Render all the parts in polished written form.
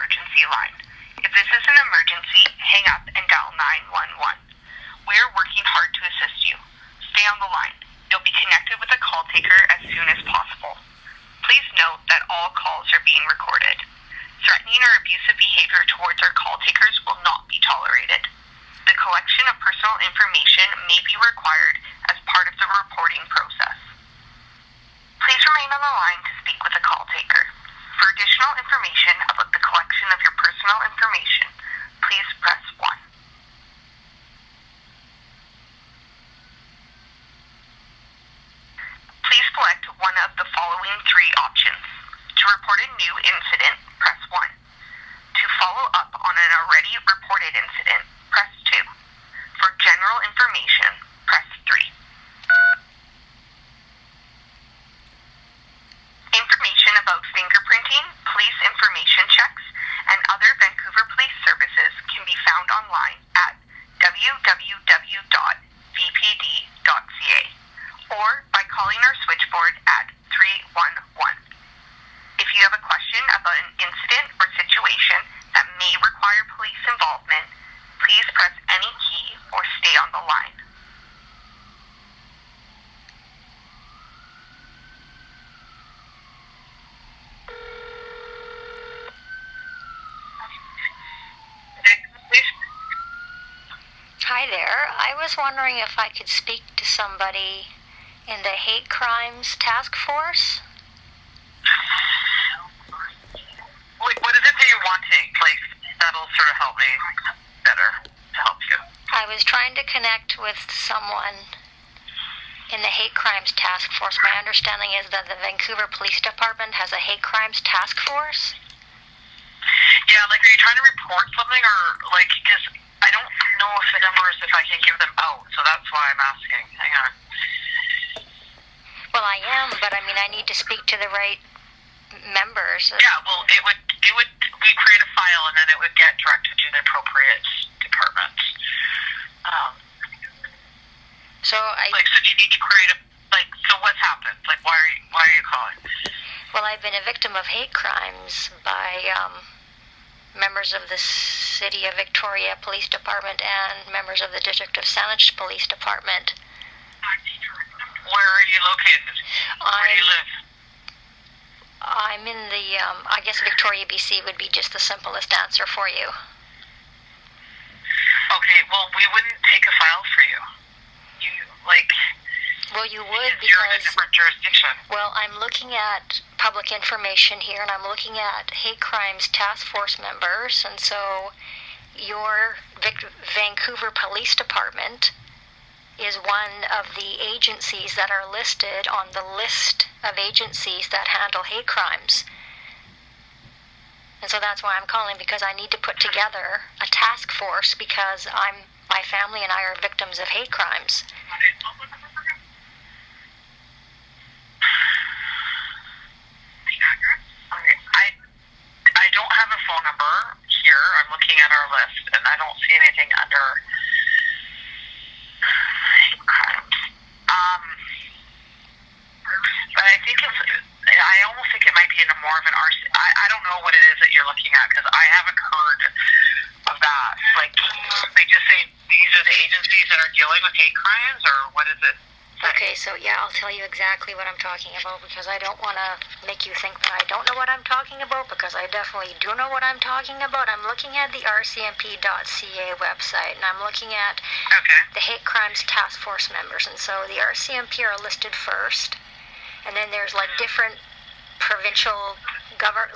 emergency line. If this is an emergency, hang up and dial 911. We are working hard to assist you. Stay on the line. You'll be connected with a call taker as soon as possible. Please note that all calls are being recorded. Threatening or abusive behavior towards our call takers will not be tolerated. The collection of personal information may be required as part of the reporting process. Please remain on the line to speak with a call taker. For additional information about the collection of your personal information, please press 1. Please select one of the following 3 options. To report a new incident, press 1. To follow up on an already reported incident, press 2. For general information, press 3. Information about fingerprinting, police information checks, and other Vancouver Police services can be found online at www.vpd.ca or by calling our switchboard at 311. If you have a question about an incident or situation that may require police involvement, please press any key or stay on the line. Hi there. I was wondering if I could speak to somebody in the hate crimes task force. What is it that you're wanting? Like, that'll sort of help me better to help you. I was trying to connect with someone in the hate crimes task force. My understanding is that the Vancouver Police Department has a hate crimes task force. Yeah, like, are you trying to report something, or, like, because I don't know if the numbers, if I can give them out, so that's why I'm asking. Hang on. Well, I am, but I mean, I need to speak to the right members. Yeah, well, we create a file, and then it would get directed to the appropriate department. So do you need to create so what's happened? Like, why are you calling? Well, I've been a victim of hate crimes by members of the City of Victoria Police Department and members of the District of Saanich Police Department. Where are you located? Where do you live? I'm in the, I guess Victoria, BC would be just the simplest answer for you. Okay, well, we wouldn't take a file for you. Well, you would because you're in a different jurisdiction. Well, I'm looking at public information here, and I'm looking at hate crimes task force members, and so your Vancouver Police Department is one of the agencies that are listed on the list of agencies that handle hate crimes. And so that's why I'm calling, because I need to put together a task force, because my family and I are victims of hate crimes. I don't have a phone number here. I'm looking at our list, and I don't see anything under crimes. But I almost think it might be in a more of an RC. I don't know what it is that you're looking at, because I haven't heard of that. Like, they just say these are the agencies that are dealing with hate crimes, or what is it? Okay, so yeah, I'll tell you exactly what I'm talking about, because I don't want to make you think that I don't know what I'm talking about, because I definitely do know what I'm talking about. I'm looking at the rcmp.ca website, and I'm looking at the hate crimes task force members, and so the RCMP are listed first, and then there's like different provincial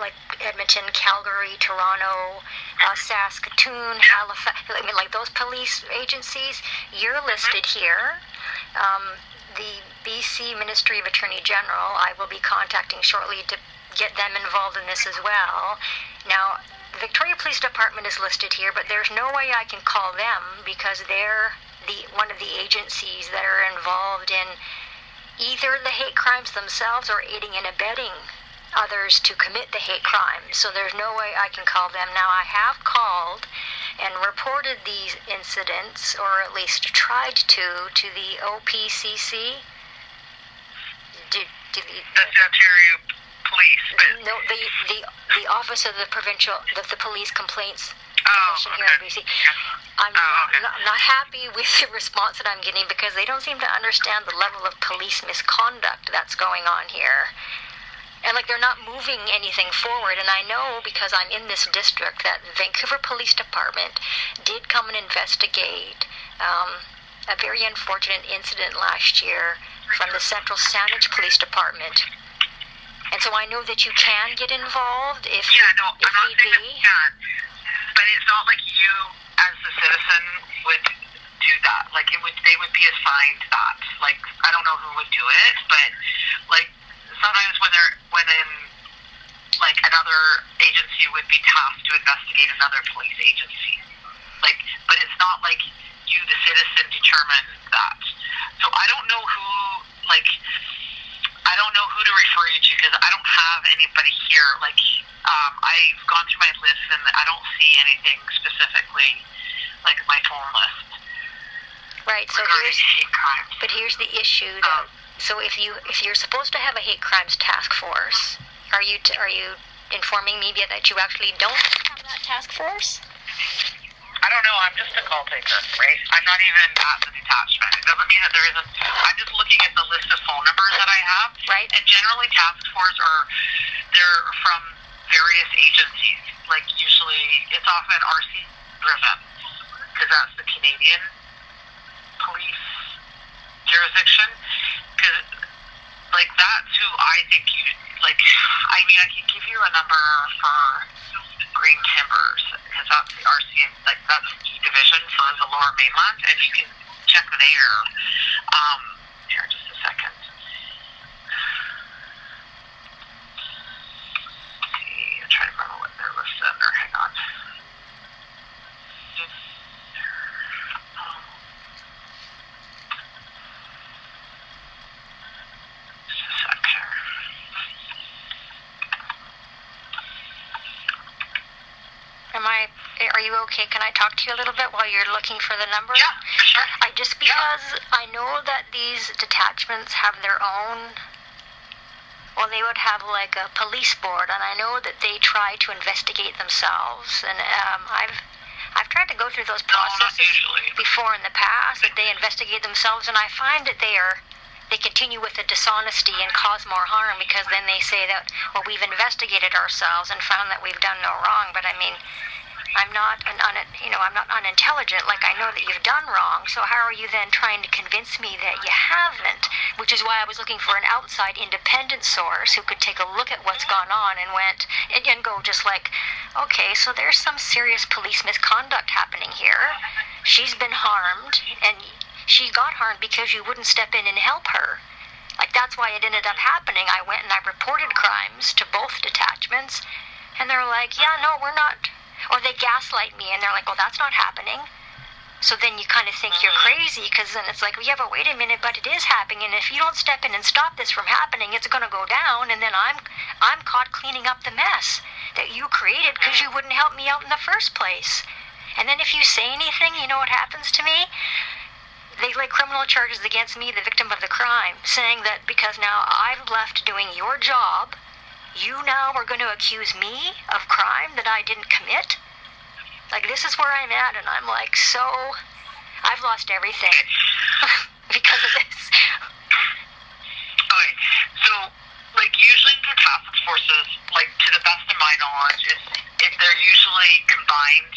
like Edmonton, Calgary, Toronto, Saskatoon, Halifax, I mean, like those police agencies, you're listed here. The BC Ministry of Attorney General, I will be contacting shortly to get them involved in this as well. Now, the Victoria Police Department is listed here, but there's no way I can call them, because they're one of the agencies that are involved in either the hate crimes themselves or aiding and abetting others to commit the hate crimes. So there's no way I can call them. Now, I have called and reported these incidents, or at least tried to the OPCC. The Ontario police, but No, the Office of the Police Complaints Commission here in BC. I'm not happy with the response that I'm getting because they don't seem to understand the level of police misconduct that's going on here. And they're not moving anything forward. And I know because I'm in this district that the Vancouver Police Department did come and investigate a very unfortunate incident last year from the Central Saanich Police Department. And so I know that you can get involved if I'm not need saying be. that you can't, but it's not like you, as the citizen, would do that. They would be assigned that. I don't know who would do it, but sometimes when another agency would be tasked to investigate another police agency. But it's not like you, the citizen, determine that. So I don't know who to refer you to because I don't have anybody here. I've gone through my list and I don't see anything specifically my phone list. Right. So here's the issue. So if you're supposed to have a hate crimes task force, are you informing me that you actually don't have that task force? I don't know. I'm just a call taker, right? I'm not even at the detachment. It doesn't mean that there isn't. I'm just looking at the list of phone numbers that I have. Right. And generally, task force they're from various agencies. Usually, it's often RC driven because that's the Canadian police jurisdiction. Because that's who I think you I can give you a number for Green Timbers because that's the RCM, that's E division for the Lower Mainland, and you can check there. Here, just a second. I'm trying to remember what they're listed under. Hang on. Are you okay? Can I talk to you a little bit while you're looking for the number? Yeah, for sure. Because I know that these detachments have their own. Well, they would have a police board, and I know that they try to investigate themselves. And I've tried to go through those processes before in the past. That they investigate themselves, and I find that they continue with the dishonesty and cause more harm because then they say that, well, we've investigated ourselves and found that we've done no wrong. But I'm not I'm not unintelligent. I know that you've done wrong. So how are you then trying to convince me that you haven't? Which is why I was looking for an outside independent source who could take a look at what's gone on and go just okay, so there's some serious police misconduct happening here. She's been harmed, and she got harmed because you wouldn't step in and help her. That's why it ended up happening. I went and I reported crimes to both detachments, and they're like, yeah, no, we're not. Or they gaslight me, and they're like, well, that's not happening. So then you kind of think you're crazy, because then it's yeah, but wait a minute, but it is happening, and if you don't step in and stop this from happening, it's going to go down, and then I'm caught cleaning up the mess that you created because you wouldn't help me out in the first place. And then if you say anything, you know what happens to me? They lay criminal charges against me, the victim of the crime, saying that because now I've left doing your job, you now are going to accuse me of crime that I didn't commit? This is where I'm at, and I'm so... I've lost everything because of this. Okay, so, usually for task forces, to the best of my knowledge, if they're usually combined,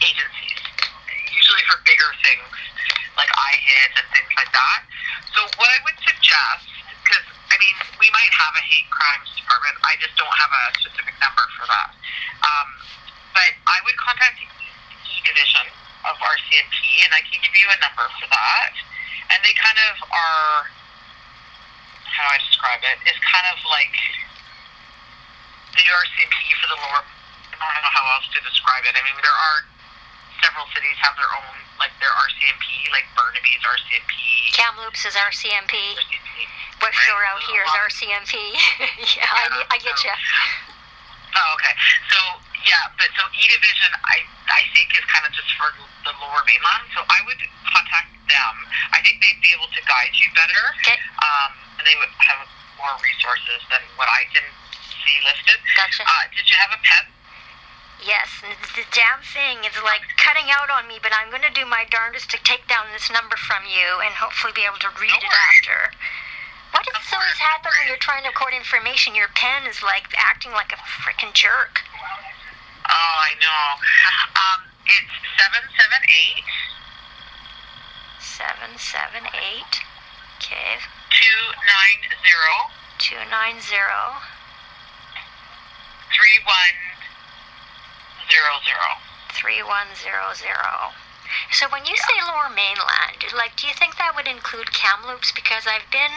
agencies, usually for bigger things, like IHIT and things like that. So what I would suggest, because, we might have a hate crimes department, I just don't have a specific number for that. But I would contact E Division of RCMP, and I can give you a number for that. And they kind of are, how do I describe it? It's kind of like the RCMP for the lower, I don't know how else to describe it. There are several cities have their own, their RCMP, Burnaby's RCMP. Kamloops is RCMP. West Shore out here is RCMP. Yeah, I get you. Oh, okay. So, so E Division, I think, is kind of just for the Lower Mainland. So I would contact them. I think they'd be able to guide you better. Okay. And they would have more more resources than what I can see listed. Gotcha. Did you have a pet? Yes, and the damn thing is like cutting out on me, but I'm going to do my darndest to take down this number from you and hopefully be able to read it after. Why does this always happen when you're trying to record information? Your pen is like acting like a freaking jerk. Oh, I know. It's 778 778. Okay. 290 290 3100. So when you say Lower Mainland, like, do you think that would include Kamloops? Because I've been.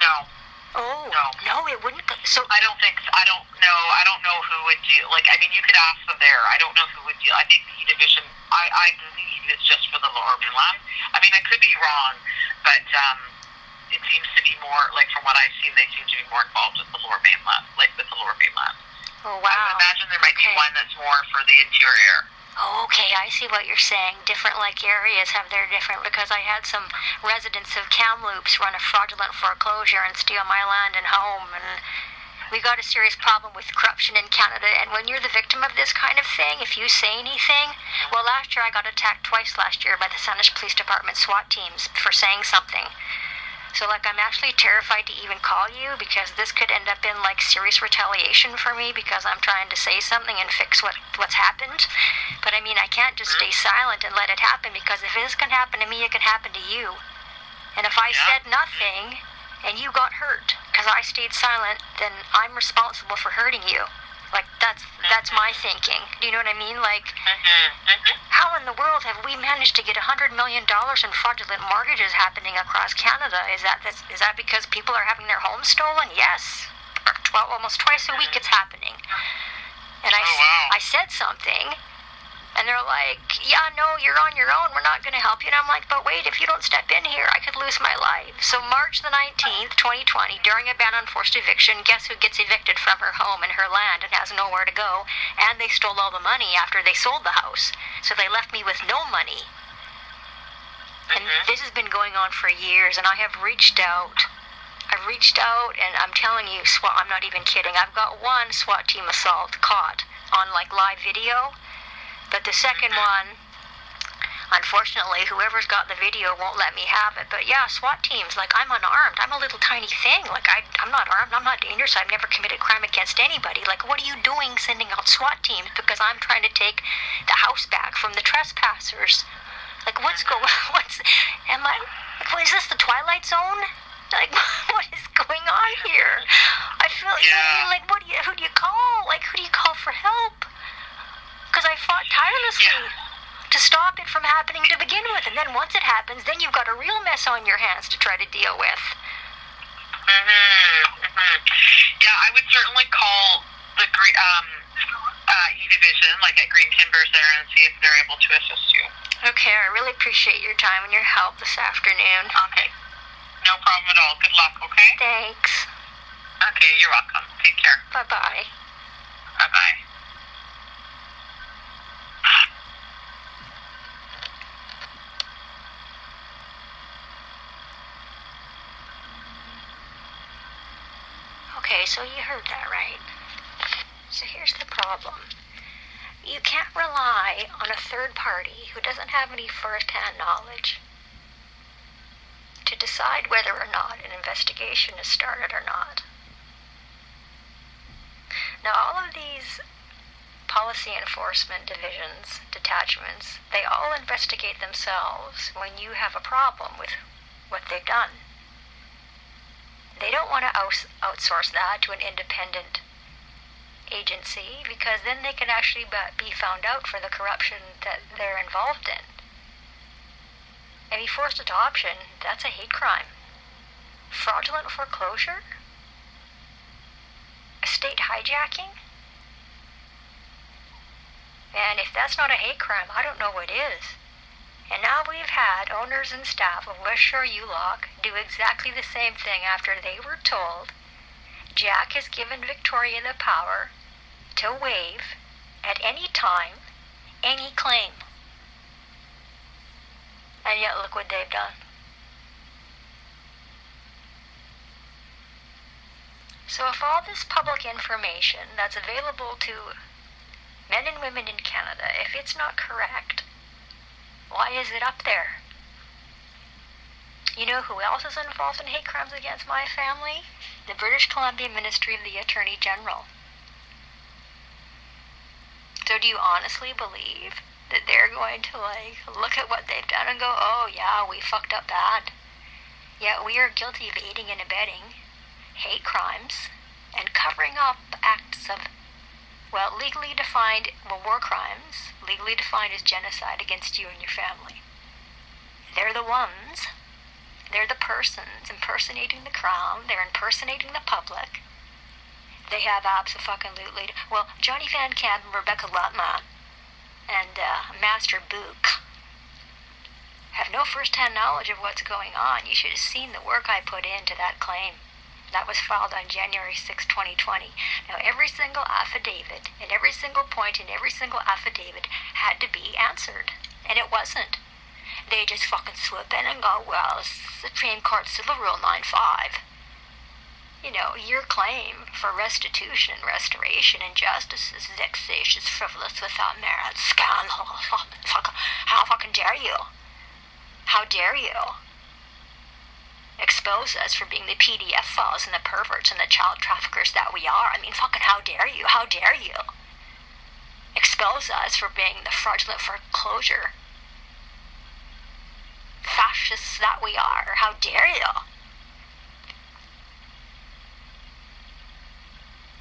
No. Oh. No. No, it wouldn't. So I don't think. I don't know. I don't know who would deal. Like, I mean, you could ask them there. I don't know who would deal. I think the division. I believe it's just for the Lower Mainland. I mean, I could be wrong, but it seems to be more like from what I've seen, they seem to be more involved with the Lower Mainland, like with the Lower Mainland. Oh wow. I would imagine there might be one that's more for the interior. Oh, okay, I see what you're saying. Different, like, areas have their different, because I had some residents of Kamloops run a fraudulent foreclosure and steal my land and home, and we got a serious problem with corruption in Canada. And when you're the victim of this kind of thing, if you say anything, well, last year I got attacked twice last year by the Saanich Police Department SWAT teams for saying something. So, like, I'm actually terrified to even call you because this could end up in, like, serious retaliation for me because I'm trying to say something and fix what's happened. But, I mean, I can't just stay silent and let it happen because if this can happen to me, it can happen to you. And if I said nothing and you got hurt because I stayed silent, then I'm responsible for hurting you. Like, that's my thinking. Do you know what I mean? Like, how in the world have we managed to get $100 million in fraudulent mortgages happening across Canada? Is that because people are having their homes stolen? Yes. Almost twice a week it's happening. And I said something, and they're like, yeah, no, you're on your own. We're not going to help you. And I'm like, but wait, if you don't step in here, I could lose my life. So March the 19th, 2020, during a ban on forced eviction, guess who gets evicted from her home and her land and has nowhere to go? And they stole all the money after they sold the house. So they left me with no money. And this has been going on for years, and I have reached out. I've reached out, and I'm telling you, I'm not even kidding. I've got one SWAT team assault caught on, like, live video. But the second one, unfortunately, whoever's got the video won't let me have it. But yeah, SWAT teams, like, I'm unarmed. I'm a little tiny thing. Like, I'm not armed. I'm not dangerous. I've never committed crime against anybody. Like, what are you doing sending out SWAT teams? Because I'm trying to take the house back from the trespassers. Like, is this the Twilight Zone? Like, what is going on here? I feel, you know what I mean? Like, who do you call? Like, who do you call for help? Because I fought tirelessly to stop it from happening to begin with. And then once it happens, then you've got a real mess on your hands to try to deal with. Yeah, I would certainly call the E-Division, like at Green Timbers there, and see if they're able to assist you. Okay, I really appreciate your time and your help this afternoon. Okay. No problem at all. Good luck, okay? Thanks. Okay, you're welcome. Take care. Bye-bye. Bye-bye. Okay, so you heard that right. So here's the problem. You can't rely on a third party who doesn't have any first-hand knowledge to decide whether or not an investigation is started or not. Now, all of these policy enforcement divisions, detachments, they all investigate themselves when you have a problem with what they've done. They don't want to outsource that to an independent agency because then they can actually be found out for the corruption that they're involved in. I mean, forced adoption, that's a hate crime. Fraudulent foreclosure? Estate hijacking? And if that's not a hate crime, I don't know what is. And now we've had owners and staff of West Shore ULOC do exactly the same thing after they were told Jack has given Victoria the power to waive at any time any claim. And yet look what they've done. So if all this public information that's available to men and women in Canada, if it's not correct, why is it up there? You know who else is involved in hate crimes against my family? The British Columbia Ministry of the Attorney General. So do you honestly believe that they're going to look at what they've done and go, oh yeah, we fucked up bad. Yeah, we are guilty of aiding and abetting hate crimes and covering up acts of, legally defined, war crimes, legally defined as genocide against you and your family. They're the ones, they're the persons impersonating the crown, they're impersonating the public. They have absolutely, Johnny Van Camp and Rebecca Lutman and Master Book have no first-hand knowledge of what's going on. You should have seen the work I put into that claim. That was filed on January 6, 2020. Now, every single affidavit and every single point in every single affidavit had to be answered, and it wasn't. They just fucking swoop in and go, well, Supreme Court Civil Rule 9-5. You know, your claim for restitution, restoration, and justice is vexatious, frivolous, without merit, scandal. How fucking dare you? How dare you expose us for being the PDF files and the perverts and the child traffickers that we are? I mean, fucking how dare you? How dare you expose us for being the fraudulent foreclosure fascists that we are? How dare you?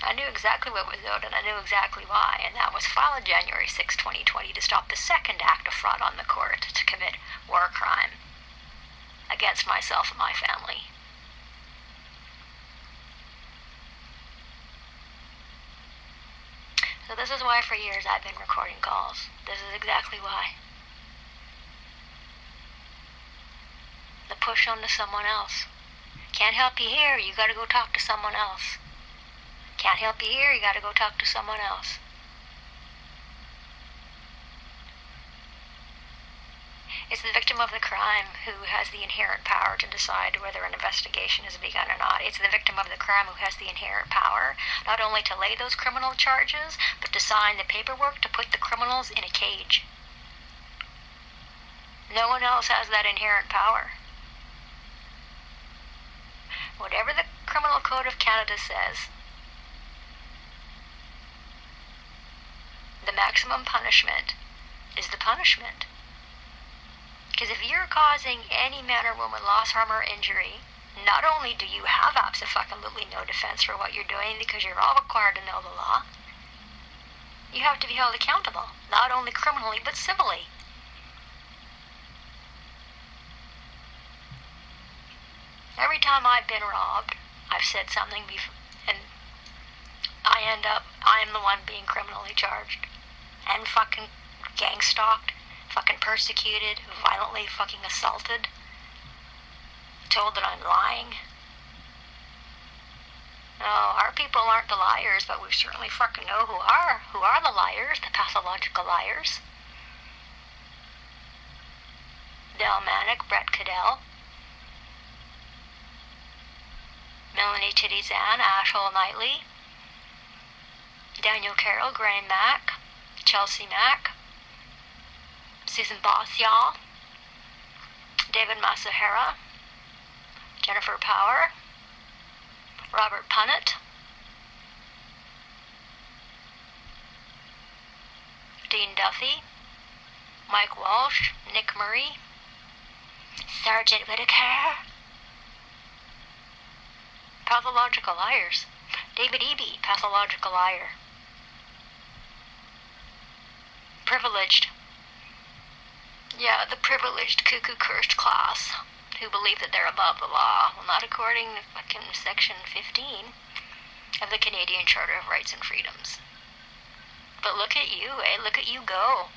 I knew exactly what was owed, and I knew exactly why, and that was filed January 6, 2020 to stop the second act of fraud on the court to commit war crime against myself and my family. So this is why for years I've been recording calls. This is exactly why. The push onto someone else. Can't help you here, you gotta go talk to someone else. Can't help you here, you gotta go talk to someone else. It's the victim of the crime who has the inherent power to decide whether an investigation has begun or not. It's the victim of the crime who has the inherent power not only to lay those criminal charges, but to sign the paperwork to put the criminals in a cage. No one else has that inherent power. Whatever the Criminal Code of Canada says, the maximum punishment is the punishment. Because if you're causing any man or woman loss, harm, or injury, not only do you have absolutely no defense for what you're doing because you're all required to know the law, you have to be held accountable, not only criminally but civilly. Every time I've been robbed, I've said something and I am the one being criminally charged and fucking gang stalked, fucking persecuted, violently fucking assaulted, told that I'm lying. No, our people aren't the liars, but we certainly fucking know who are the liars, the pathological liars. Del Manick, Brett Cadell, Melanie Titty-Zan, Ashhole Knightley, Daniel Carroll, Graham Mack, Chelsea Mack, Susan Bossial, David Masahara, Jennifer Power, Robert Punnett, Dean Duffy, Mike Walsh, Nick Murray, Sergeant Whitaker, pathological liars, David Eby, pathological liar, privileged, the privileged cuckoo cursed class who believe that they're above the law. Well, not according to fucking Section 15 of the Canadian Charter of Rights and Freedoms. But look at you, look at you go.